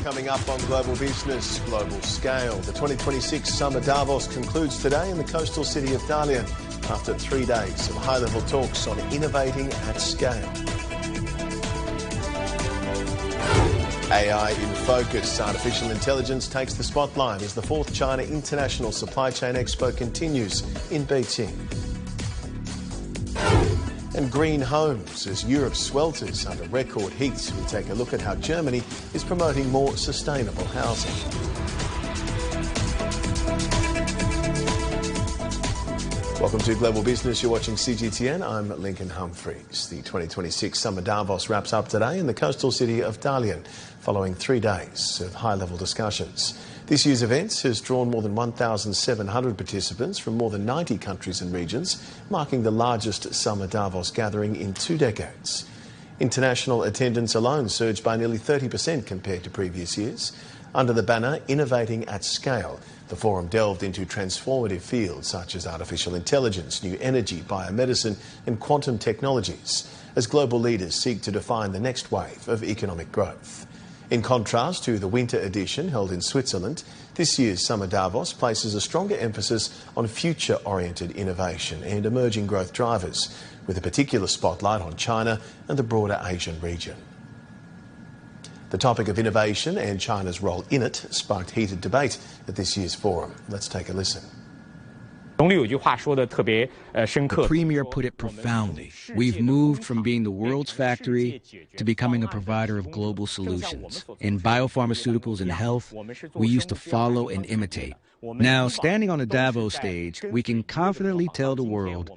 coming up on Global Business, Global Scale. The 2026 Summer Davos concludes today in the coastal city of Dalian after 3 days of high-level talks on innovating at scale. AI in focus. Artificial intelligence takes the spotlight as the 4th China International Supply Chain Expo continues in Beijing. And green homes as Europe swelters under record heat. We take a look at how Germany is promoting more sustainable housing. Welcome to Global Business. You're watching CGTN. I'm Lincoln Humphreys. The 2026 Summer Davos wraps up today in the coastal city of Dalian, following 3 days of high-level discussions. This year's event has drawn more than 1,700 participants from more than 90 countries and regions, marking the largest Summer Davos gathering in 2 decades. International attendance alone surged by nearly 30% compared to previous years. Under the banner Innovating at Scale, the forum delved into transformative fields such as artificial intelligence, new energy, biomedicine and quantum technologies, as global leaders seek to define the next wave of economic growth. In contrast to the winter edition held in Switzerland, this year's Summer Davos places a stronger emphasis on future-oriented innovation and emerging growth drivers, with a particular spotlight on China and the broader Asian region. The topic of innovation and China's role in it sparked heated debate at this year's forum. Let's take a listen. The Premier put it profoundly. We've moved from being the world's factory to becoming a provider of global solutions. In biopharmaceuticals and health, we used to follow and imitate. Now, standing on a Davos stage, we can confidently tell the world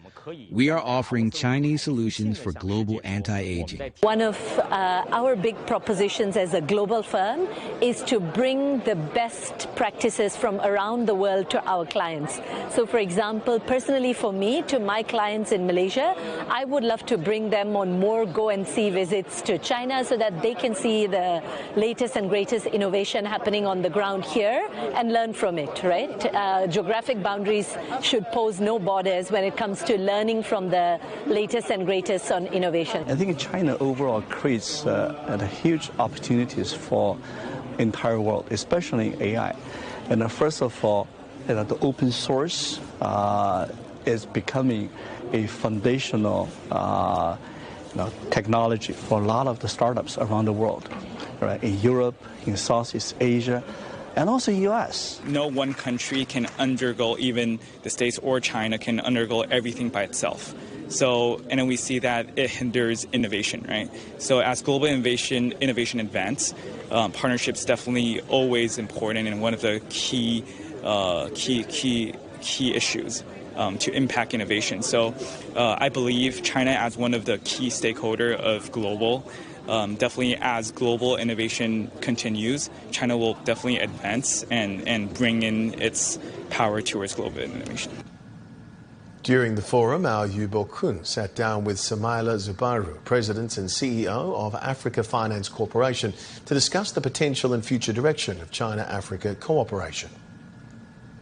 we are offering Chinese solutions for global anti-aging. One of our big propositions as a global firm is to bring the best practices from around the world to our clients. So, for example, personally for me, to my clients in Malaysia, I would love to bring them on more go-and-see visits to China so that they can see the latest and greatest innovation happening on the ground here and learn from it, right? Geographic boundaries should pose no borders when it comes to learning from the latest and greatest on innovation. I think China overall creates huge opportunities for the entire world, especially in AI. And first of all, the open source is becoming a foundational technology for a lot of the startups around the world, right? In Europe, in Southeast Asia, and also U.S. No one country can undergo, even the States or China can undergo everything by itself. So, and then we see that it hinders innovation, right? So as global innovation advance, partnerships definitely always important and one of the key issues to impact innovation. So I believe China as one of the key stakeholder of global, definitely as global innovation continues, China will definitely advance and bring in its power towards global innovation. During the forum, our Yu Bo-kun sat down with Samaila Zubaru, President and CEO of Africa Finance Corporation, to discuss the potential and future direction of China-Africa cooperation.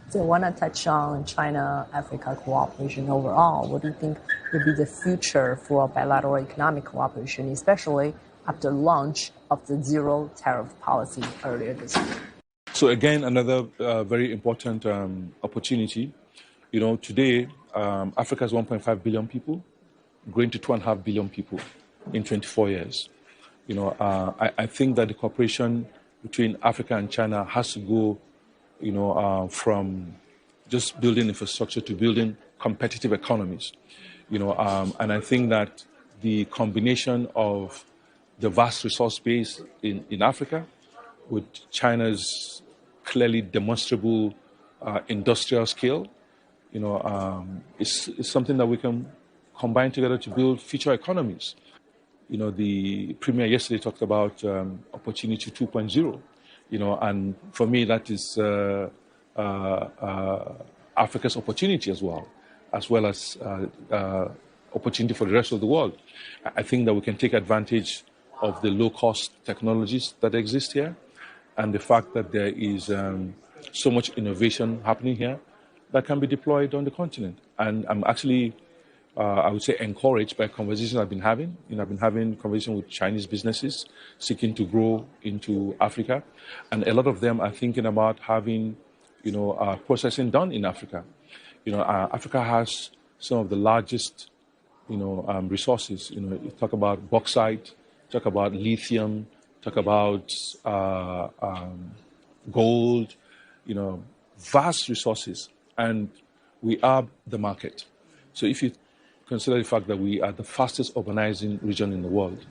So I want to touch on China-Africa cooperation overall. What do you think would be the future for bilateral economic cooperation, especially after launch of the zero tariff policy earlier this year? So again, another very important opportunity. You know, today, Africa has 1.5 billion people, growing to 2.5 billion people in 24 years. You know, I think that the cooperation between Africa and China has to go, you know, from just building infrastructure to building competitive economies. You know, and I think that the combination of the vast resource base in Africa with China's clearly demonstrable industrial scale, you know, is something that we can combine together to build future economies. You know, the Premier yesterday talked about Opportunity 2.0, you know, and for me that is Africa's opportunity as well as opportunity for the rest of the world. I think that we can take advantage of the low-cost technologies that exist here and the fact that there is so much innovation happening here that can be deployed on the continent. And I'm actually I would say, encouraged by conversations I've been having. I've been having conversations with Chinese businesses seeking to grow into Africa. And a lot of them are thinking about having, processing done in Africa. Africa has some of the largest, resources. You talk about bauxite, talk about lithium, talk about gold, vast resources. And we are the market. So if you consider the fact that we are the fastest urbanizing region in the world.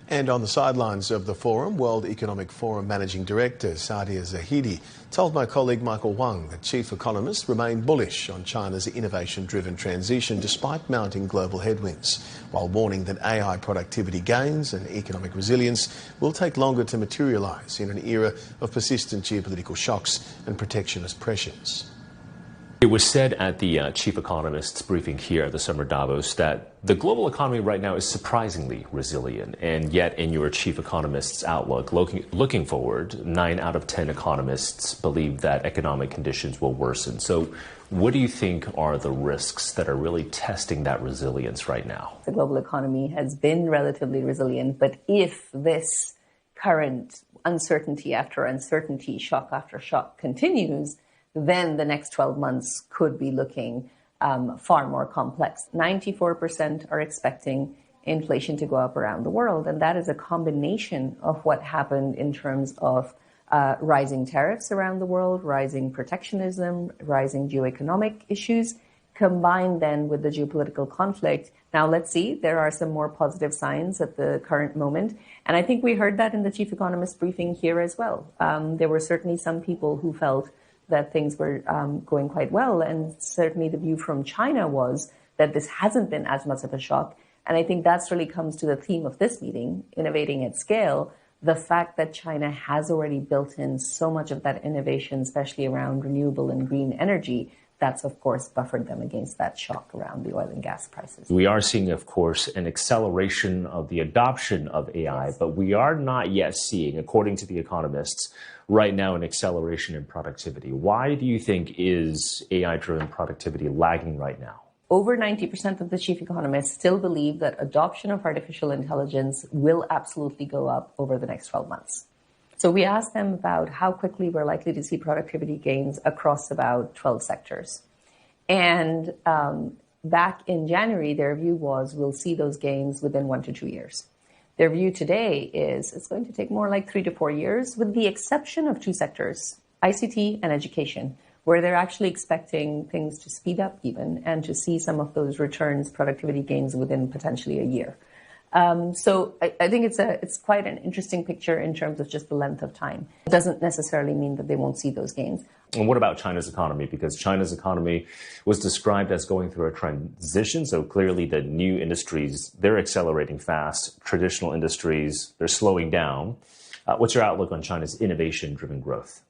And on the sidelines of the forum, World Economic Forum Managing Director Sadia Zahidi told my colleague Michael Wang that chief economists remain bullish on China's innovation-driven transition despite mounting global headwinds, while warning that AI productivity gains and economic resilience will take longer to materialise in an era of persistent geopolitical shocks and protectionist pressures. It was said at the chief economists briefing here at the Summer Davos that the global economy right now is surprisingly resilient. And yet in your chief economist's outlook, looking forward, 9 out of 10 economists believe that economic conditions will worsen. So what do you think are the risks that are really testing that resilience right now? The global economy has been relatively resilient, but if this current uncertainty after uncertainty, shock after shock continues, then the next 12 months could be looking far more complex. 94% are expecting inflation to go up around the world, and that is a combination of what happened in terms of rising tariffs around the world, rising protectionism, rising geoeconomic issues, combined then with the geopolitical conflict. Now, let's see, there are some more positive signs at the current moment, and I think we heard that in the chief economist briefing here as well. There were certainly some people who felt that things were going quite well. And certainly the view from China was that this hasn't been as much of a shock. And I think that's really comes to the theme of this meeting, innovating at scale, the fact that China has already built in so much of that innovation, especially around renewable and green energy, that's, of course, buffered them against that shock around the oil and gas prices. We are seeing, of course, an acceleration of the adoption of AI, but we are not yet seeing, according to the economists, right now an acceleration in productivity. Why do you think is AI-driven productivity lagging right now? Over 90% of the chief economists still believe that adoption of artificial intelligence will absolutely go up over the next 12 months. So we asked them about how quickly we're likely to see productivity gains across about 12 sectors. And back in January, their view was we'll see those gains within 1 to 2 years. Their view today is it's going to take more like 3 to 4 years, with the exception of 2 sectors, ICT and education, where they're actually expecting things to speed up even and to see some of those returns, productivity gains within potentially a year. So I think it's quite an interesting picture in terms of just the length of time. It doesn't necessarily mean that they won't see those gains. And what about China's economy? Because China's economy was described as going through a transition. So clearly the new industries, they're accelerating fast. Traditional industries, they're slowing down. What's your outlook on China's innovation-driven growth?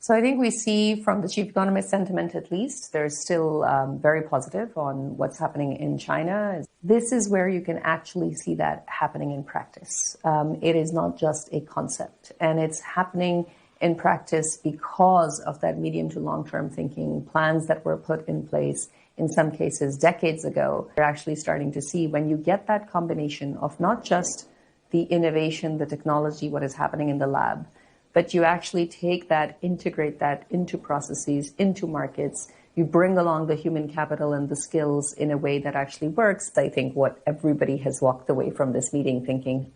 So I think we see from the chief economist sentiment, at least, there's still very positive on what's happening in China. This is where you can actually see that happening in practice. It is not just a concept, and it's happening in practice because of that medium to long-term thinking, plans that were put in place, in some cases decades ago. We're actually starting to see when you get that combination of not just the innovation, the technology, what is happening in the lab, but you actually take that, integrate that into processes, into markets. You bring along the human capital and the skills in a way that actually works. I think what everybody has walked away from this meeting thinking,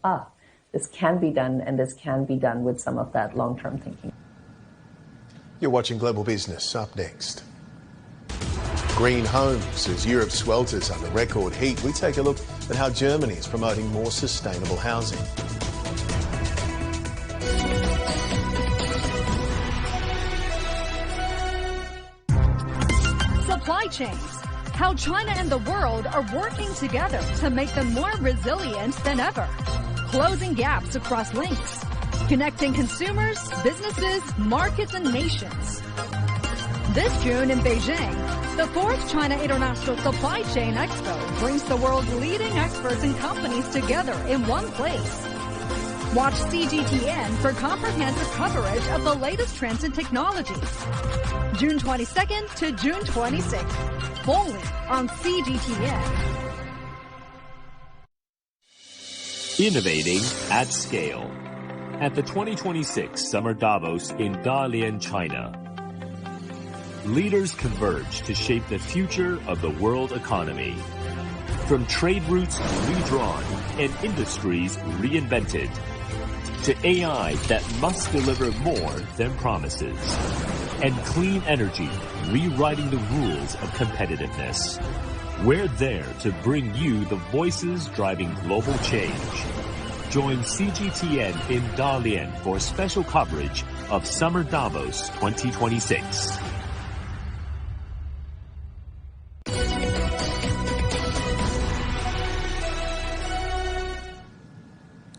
this can be done, and this can be done with some of that long-term thinking. You're watching Global Business. Up next, green homes as Europe swelters under record heat. We take a look at how Germany is promoting more sustainable housing. Supply chains. How China and the world are working together to make them more resilient than ever. Closing gaps across links. Connecting consumers, businesses, markets, and nations. This June in Beijing, the 4th China International Supply Chain Expo brings the world's leading experts and companies together in one place. Watch CGTN for comprehensive coverage of the latest trends in technology. June 22nd to June 26th, only on CGTN. Innovating at scale. At the 2026 Summer Davos in Dalian, China, leaders converge to shape the future of the world economy. From trade routes redrawn and industries reinvented, to AI that must deliver more than promises, and clean energy rewriting the rules of competitiveness. We're there to bring you the voices driving global change. Join CGTN in Dalian for special coverage of Summer Davos 2026.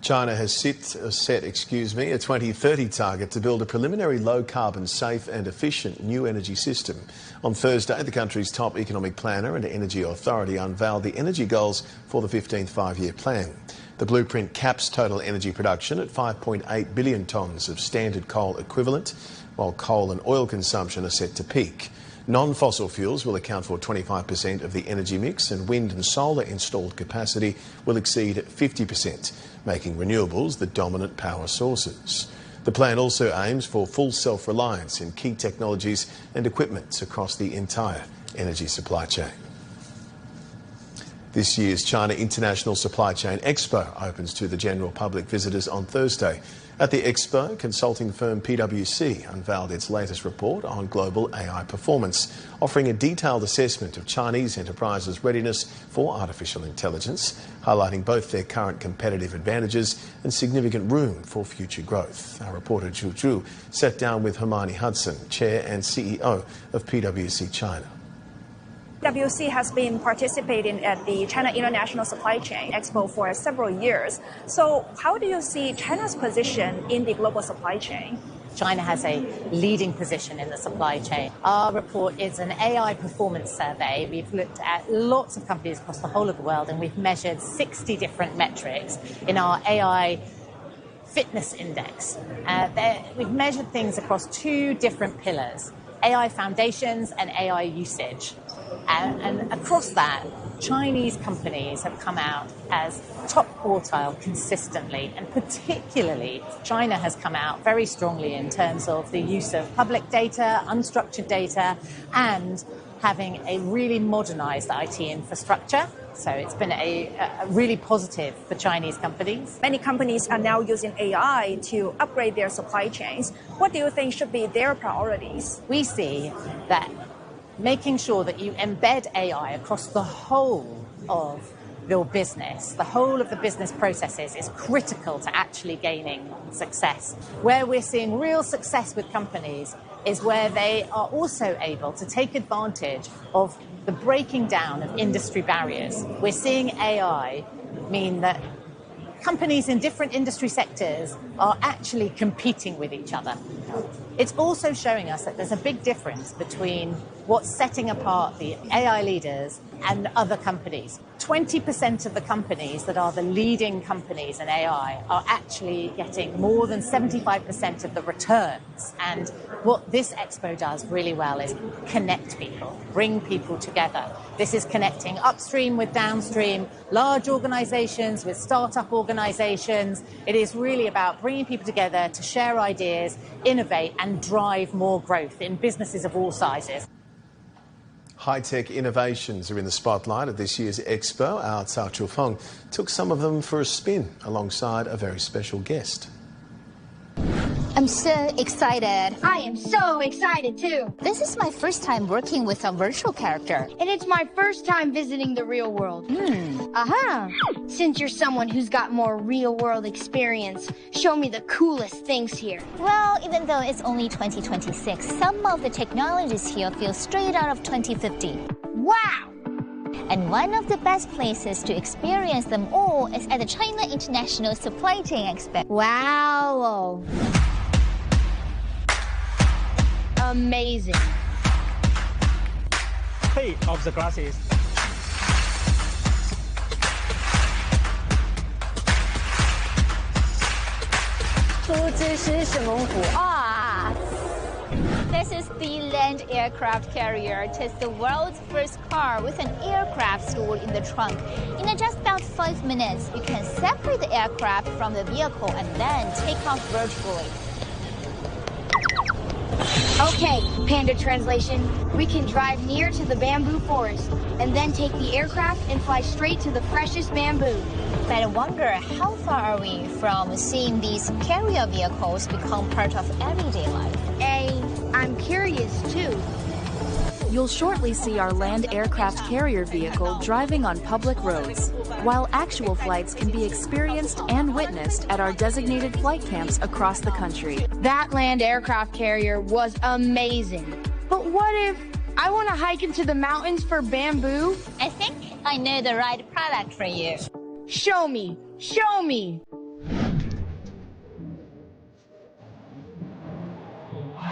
China has set a 2030 target to build a preliminary low-carbon, safe and efficient new energy system. On Thursday, the country's top economic planner and energy authority unveiled the energy goals for the 15th five-year plan. The blueprint caps total energy production at 5.8 billion tonnes of standard coal equivalent, while coal and oil consumption are set to peak. Non-fossil fuels will account for 25% of the energy mix, and wind and solar installed capacity will exceed 50%, making renewables the dominant power sources. The plan also aims for full self-reliance in key technologies and equipment across the entire energy supply chain. This year's China International Supply Chain Expo opens to the general public visitors on Thursday. At the Expo, consulting firm PwC unveiled its latest report on global AI performance, offering a detailed assessment of Chinese enterprises' readiness for artificial intelligence, highlighting both their current competitive advantages and significant room for future growth. Our reporter Zhu Zhu sat down with Hermione Hudson, Chair and CEO of PwC China. PwC has been participating at the China International Supply Chain Expo for several years. So how do you see China's position in the global supply chain? China has a leading position in the supply chain. Our report is an AI performance survey. We've looked at lots of companies across the whole of the world, and we've measured 60 different metrics in our AI fitness index. We've measured things across two different pillars: AI foundations and AI usage. And across that, Chinese companies have come out as top quartile consistently, and particularly China has come out very strongly in terms of the use of public data, unstructured data, and having a really modernized IT infrastructure. So it's been a really positive for Chinese companies. Many companies are now using AI to upgrade their supply chains. What do you think should be their priorities? We see that making sure that you embed AI across the whole of your business, the whole of the business processes, is critical to actually gaining success. Where we're seeing real success with companies is where they are also able to take advantage of the breaking down of industry barriers. We're seeing AI mean that companies in different industry sectors are actually competing with each other. It's also showing us that there's a big difference between what's setting apart the AI leaders and other companies. 20% of the companies that are the leading companies in AI are actually getting more than 75% of the returns. And what this expo does really well is connect people, bring people together. This is connecting upstream with downstream, large organizations with startup organizations. It is really about bringing people together to share ideas, innovate, and drive more growth in businesses of all sizes. High-tech innovations are in the spotlight at this year's Expo. Our Cao Chufeng took some of them for a spin alongside a very special guest. I'm so excited. I am so excited too. This is my first time working with a virtual character. And it's my first time visiting the real world. Aha! Since you're someone who's got more real world experience, show me the coolest things here. Well, even though it's only 2026, some of the technologies here feel straight out of 2050. Wow! And one of the best places to experience them all is at the China International Supply Chain Expo. Wow! Amazing. Take off the glasses. This is the land aircraft carrier. It is the world's first car with an aircraft stored in the trunk. In just about 5 minutes, you can separate the aircraft from the vehicle and then take off virtually. Okay, Panda translation. We can drive near to the bamboo forest and then take the aircraft and fly straight to the freshest bamboo. But I wonder, how far are we from seeing these carrier vehicles become part of everyday life? I'm curious too. You'll shortly see our land aircraft carrier vehicle driving on public roads, while actual flights can be experienced and witnessed at our designated flight camps across the country. That land aircraft carrier was amazing. But what if I want to hike into the mountains for bamboo? I think I know the right product for you. Show me! Show me!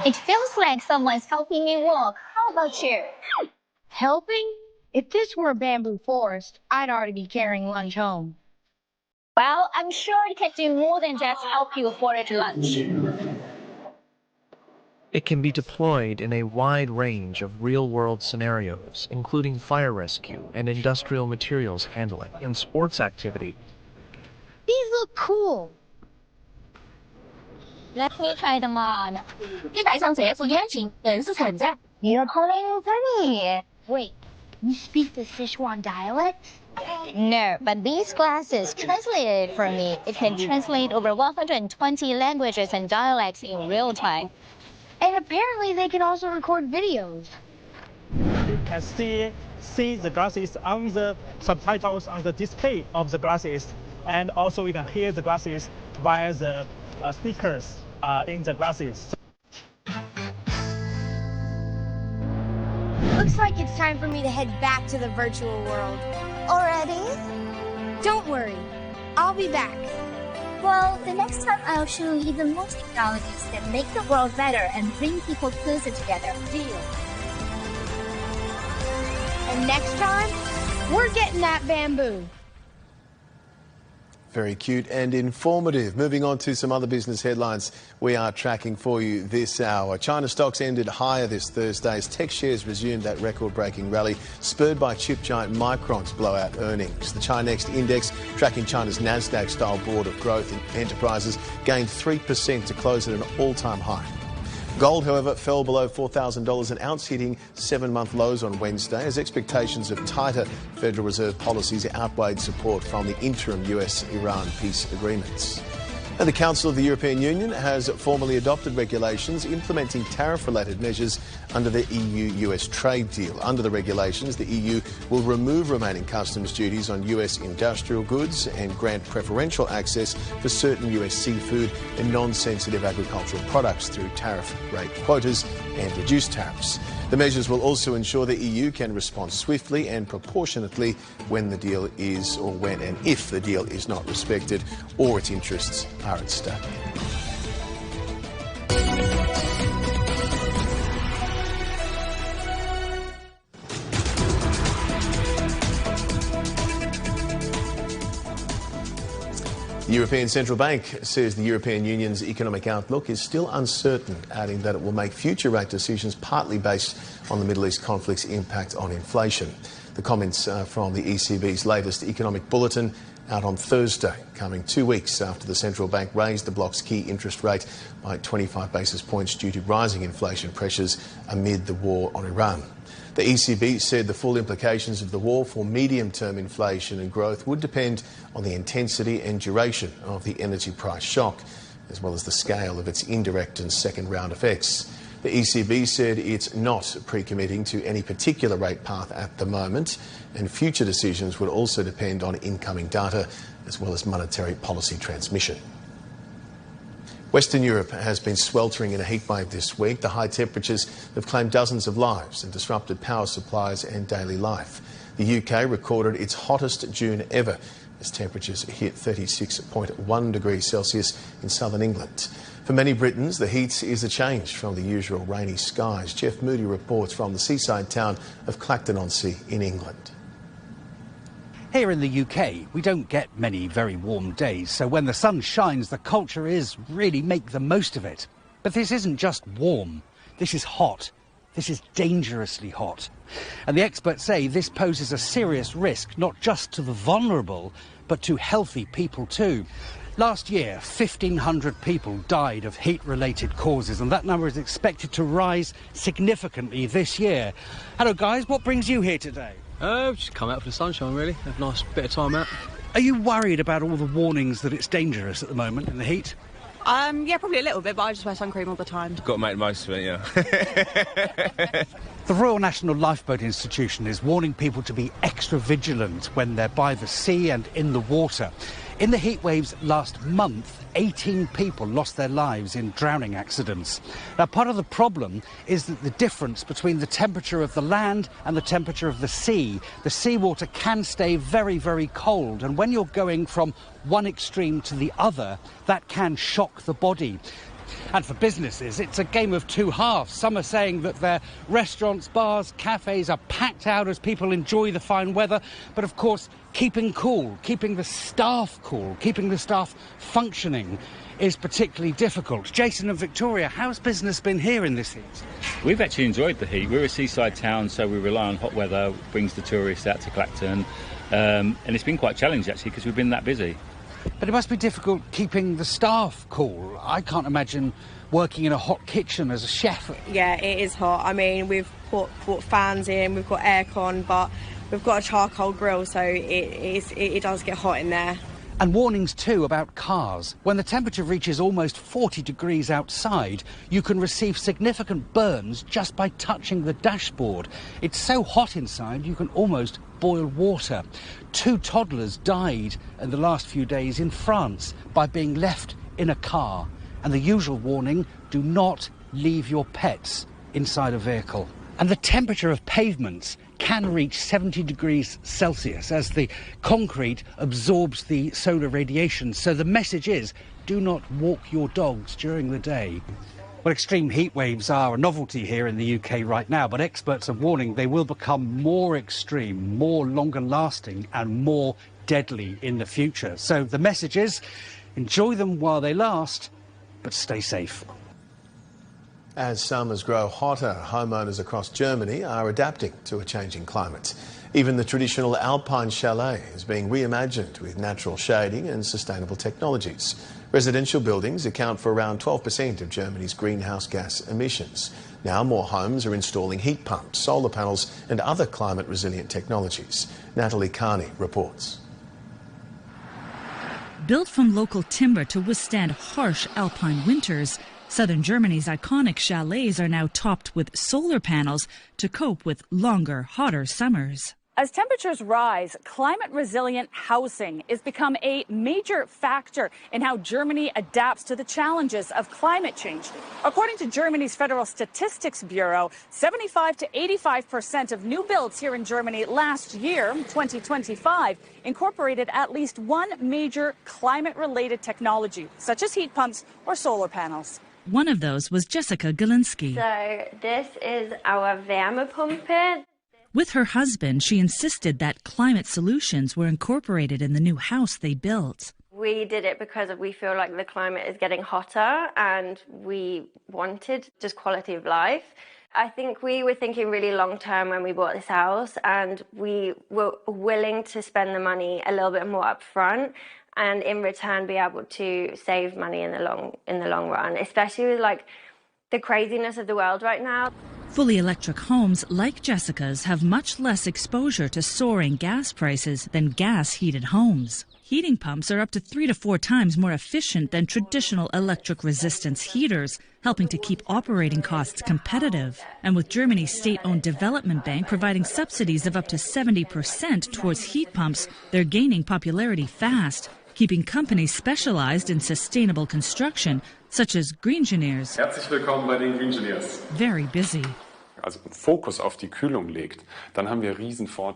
It feels like someone's helping me walk. How about you? Helping? If this were a bamboo forest, I'd already be carrying lunch home. Well, I'm sure it can do more than just help you forage lunch. It can be deployed in a wide range of real-world scenarios, including fire rescue and industrial materials handling and sports activity. These look cool. Let me try them on. You're calling funny. Wait, you speak the Sichuan dialect? No, but these glasses translated it for me. It can translate over 120 languages and dialects in real time. And apparently they can also record videos. You can see the glasses on the subtitles on the display of the glasses, and also you can hear the glasses via the speakers in the glasses. Looks like it's time for me to head back to the virtual world. Already? Don't worry, I'll be back. Well, the next time I'll show you even more technologies that make the world better and bring people closer together. Deal. And next time, we're getting that bamboo. Very cute and informative. Moving on to some other business headlines we are tracking for you this hour. China stocks ended higher this Thursday as tech shares resumed that record-breaking rally, spurred by chip giant Micron's blowout earnings. The Chinext index, tracking China's Nasdaq-style board of growth enterprises, gained 3% to close at an all-time high. Gold, however, fell below $4,000 an ounce, hitting 7-month lows on Wednesday as expectations of tighter Federal Reserve policies outweighed support from the interim US-Iran peace agreements. And the Council of the European Union has formally adopted regulations implementing tariff-related measures under the EU-US trade deal. Under the regulations, the EU will remove remaining customs duties on US industrial goods and grant preferential access for certain US seafood and non-sensitive agricultural products through tariff rate quotas and reduced tariffs. The measures will also ensure the EU can respond swiftly and proportionately when the deal is, or when and if the deal is not respected or its interests are at stake. The European Central Bank says the European Union's economic outlook is still uncertain, adding that it will make future rate decisions partly based on the Middle East conflict's impact on inflation. The comments from the ECB's latest economic bulletin out on Thursday, coming 2 weeks after the central bank raised the bloc's key interest rate by 25 basis points due to rising inflation pressures amid the war on Iran. The ECB said the full implications of the war for medium-term inflation and growth would depend on the intensity and duration of the energy price shock, as well as the scale of its indirect and second-round effects. The ECB said it's not pre-committing to any particular rate path at the moment, and future decisions would also depend on incoming data, as well as monetary policy transmission. Western Europe has been sweltering in a heatwave this week. The high temperatures have claimed dozens of lives and disrupted power supplies and daily life. The UK recorded its hottest June ever as temperatures hit 36.1 degrees Celsius in southern England. For many Britons, the heat is a change from the usual rainy skies. Jeff Moody reports from the seaside town of Clacton-on-Sea in England. Here in the UK, we don't get many very warm days, so when the sun shines, the culture is really make the most of it. But this isn't just warm, this is hot. This is dangerously hot. And the experts say this poses a serious risk, not just to the vulnerable, but to healthy people too. Last year, 1,500 people died of heat-related causes, and that number is expected to rise significantly this year. Hello, guys. What brings you here today? Just come out for the sunshine, really. Have a nice bit of time out. Are you worried about all the warnings that it's dangerous at the moment in the heat? Yeah, probably a little bit, but I just wear sun cream all the time. Got to make the most of it, yeah. The Royal National Lifeboat Institution is warning people to be extra vigilant when they're by the sea and in the water. In the heat waves last month, 18 people lost their lives in drowning accidents. Now, part of the problem is that the difference between the temperature of the land and the temperature of the seawater can stay very, very cold. And when you're going from one extreme to the other, that can shock the body. And for businesses, it's a game of two halves. Some are saying that their restaurants, bars, cafes are packed out as people enjoy the fine weather. But of course, keeping cool, keeping the staff cool, keeping the staff functioning is particularly difficult. Jason and Victoria, how's business been here in this heat? We've actually enjoyed the heat. We're a seaside town, so we rely on hot weather, brings the tourists out to Clacton. And it's been quite challenging, actually, because we've been that busy. But it must be difficult keeping the staff cool. I can't imagine working in a hot kitchen as a chef. Yeah, it is hot. I mean, we've brought fans in, we've got aircon, but we've got a charcoal grill, so it does get hot in there. And warnings too about cars. When the temperature reaches almost 40 degrees outside, you can receive significant burns just by touching the dashboard. It's so hot inside you can almost boil water. 2 toddlers died in the last few days in France by being left in a car. And the usual warning, do not leave your pets inside a vehicle. And the temperature of pavements can reach 70 degrees Celsius as the concrete absorbs the solar radiation. So the message is, do not walk your dogs during the day. Well, extreme heat waves are a novelty here in the UK right now, but experts are warning they will become more extreme, more longer lasting and more deadly in the future. So the message is, enjoy them while they last, but stay safe. As summers grow hotter, homeowners across Germany are adapting to a changing climate. Even the traditional alpine chalet is being reimagined with natural shading and sustainable technologies. Residential buildings account for around 12% of Germany's greenhouse gas emissions. Now more homes are installing heat pumps, solar panels and other climate-resilient technologies. Natalie Carney reports. Built from local timber to withstand harsh alpine winters, southern Germany's iconic chalets are now topped with solar panels to cope with longer, hotter summers. As temperatures rise, climate-resilient housing has become a major factor in how Germany adapts to the challenges of climate change. According to Germany's Federal Statistics Bureau, 75 to 85% of new builds here in Germany last year, 2025, incorporated at least one major climate-related technology, such as heat pumps or solar panels. One of those was Jessica Galinsky. So this is our Wärmepumpe. With her husband, she insisted that climate solutions were incorporated in the new house they built. We did it because we feel like the climate is getting hotter and we wanted just quality of life. I think we were thinking really long term when we bought this house, and we were willing to spend the money a little bit more up front and in return be able to save money in the long run, especially with like the craziness of the world right now. Fully electric homes like Jessica's have much less exposure to soaring gas prices than gas-heated homes. Heating pumps are up to 3 to 4 times more efficient than traditional electric resistance heaters, helping to keep operating costs competitive. And with Germany's state-owned development bank providing subsidies of up to 70% towards heat pumps, they're gaining popularity fast, keeping companies specialized in sustainable construction, such as Greengineers, Herzlich willkommen bei den Greengineers. very busy.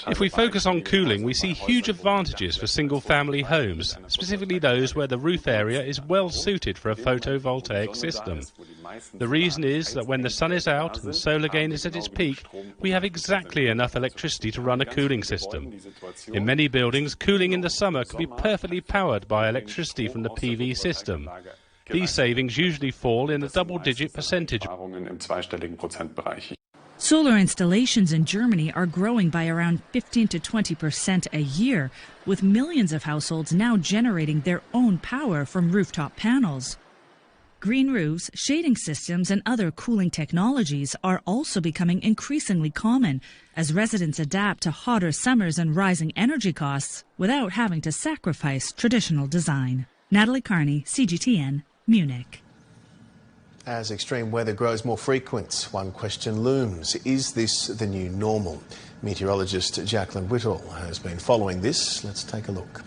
If we focus on cooling, we see huge advantages for single-family homes, specifically those where the roof area is well suited for a photovoltaic system. The reason is that when the sun is out and solar gain is at its peak, we have exactly enough electricity to run a cooling system. In many buildings, cooling in the summer can be perfectly powered by electricity from the PV system. These savings usually fall in a double-digit percentage. Solar installations in Germany are growing by around 15 to 20% a year, with millions of households now generating their own power from rooftop panels. Green roofs, shading systems, and other cooling technologies are also becoming increasingly common as residents adapt to hotter summers and rising energy costs without having to sacrifice traditional design. Natalie Carney, CGTN, Munich. As extreme weather grows more frequent, one question looms. Is this the new normal? Meteorologist Jacqueline Whittle has been following this. Let's take a look.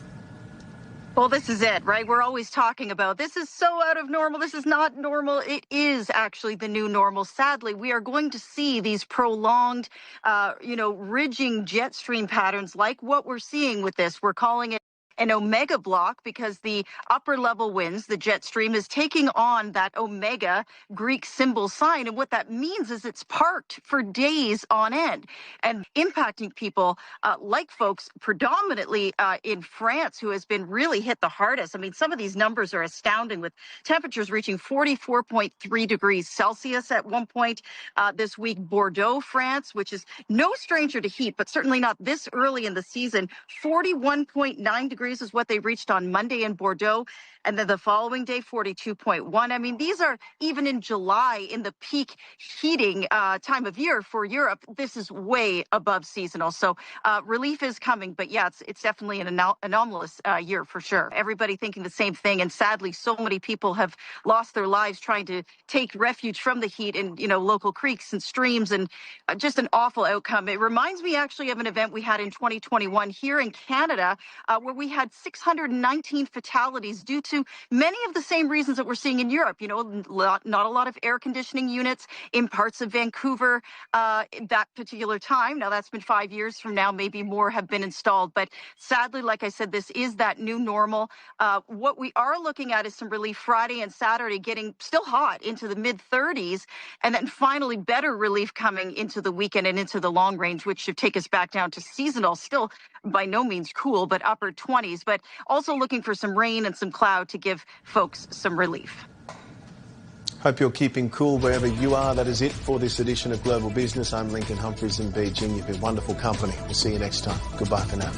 Well, this is it, right? We're always talking about this is so out of normal. This is not normal. It is actually the new normal. Sadly, we are going to see these prolonged, ridging jet stream patterns like what we're seeing with this. We're calling it an omega block because the upper level winds, the jet stream, is taking on that omega Greek symbol sign. And what that means is it's parked for days on end and impacting people like folks predominantly in France, who has been really hit the hardest. I mean, some of these numbers are astounding, with temperatures reaching 44.3 degrees Celsius at one point this week. Bordeaux, France, which is no stranger to heat, but certainly not this early in the season, 41.9 degrees is what they reached on Monday in Bordeaux. And then the following day, 42.1. I mean, these are even in July, in the peak heating time of year for Europe. This is way above seasonal. So relief is coming. But yeah, it's definitely an anomalous year for sure. Everybody thinking the same thing. And sadly, so many people have lost their lives trying to take refuge from the heat in, local creeks and streams, and just an awful outcome. It reminds me actually of an event we had in 2021 here in Canada, where we had 619 fatalities due to many of the same reasons that we're seeing in Europe. Not a lot of air conditioning units in parts of Vancouver that particular time. Now, that's been 5 years from now. Maybe more have been installed. But sadly, like I said, this is that new normal. What we are looking at is some relief Friday and Saturday, getting still hot into the mid-30s, and then finally better relief coming into the weekend and into the long range, which should take us back down to seasonal, still by no means cool, but upper 20s, but also looking for some rain and some cloud to give folks some relief. Hope you're keeping cool wherever you are. That is it for this edition of Global Business. I'm Lincoln Humphreys in Beijing. You've been wonderful company. We'll see you next time. Goodbye for now.